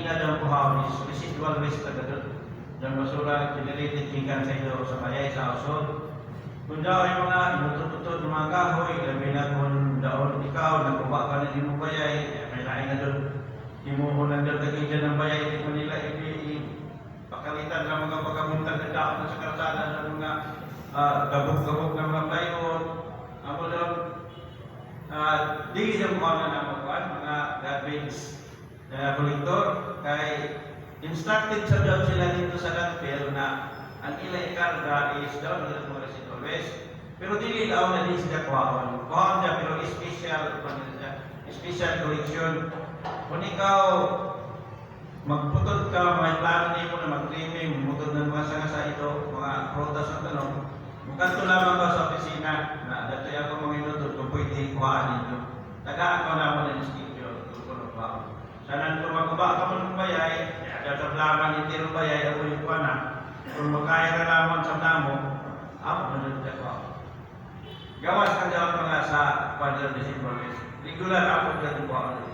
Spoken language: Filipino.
ina daw kuhaw is residual waste na gadot. Yung basura generated gikan sa ilo sa bayay sa usod. Kung daw ay mga inutututod ng mga kahoy, labi na kung daon ikaw, nakuha ka na di mo bayay, may lain na doon. Imuhunan doon tagigyan ng bayay, di mo nila pakalitan ng mga pagkamuntag na daon na sa kalsada ng mga gabog-gabog ng mga plywood. Amo doon, di na mo na mga garbage kolektor, kay instructed sa daw sila dito sa landfill na ang ilang ikarga is daw nila mga residual waste. Pero dili daw na din sila kuhaon. Kuhaon niya pero special collection. Kung ikaw magputod ka, may plano niyo na mag-trimming, mutod ng mga sanga ito, mga prutas at tanong, mukanto lamang ka sa opisina na dato'y ako mga inutod kung pwede kuhaan ninyo. Tagaan ko naman ng schedule kung kung kuhaan. Sana kung magkuba ka mo ng bayay, dapat laman hindi ng bayay, ako yung kuha na. Kung magkaya na lamang sa namo, ako manunod ako. Gawas ka dyan mga sa Padre December. Regular ako dyan kuha.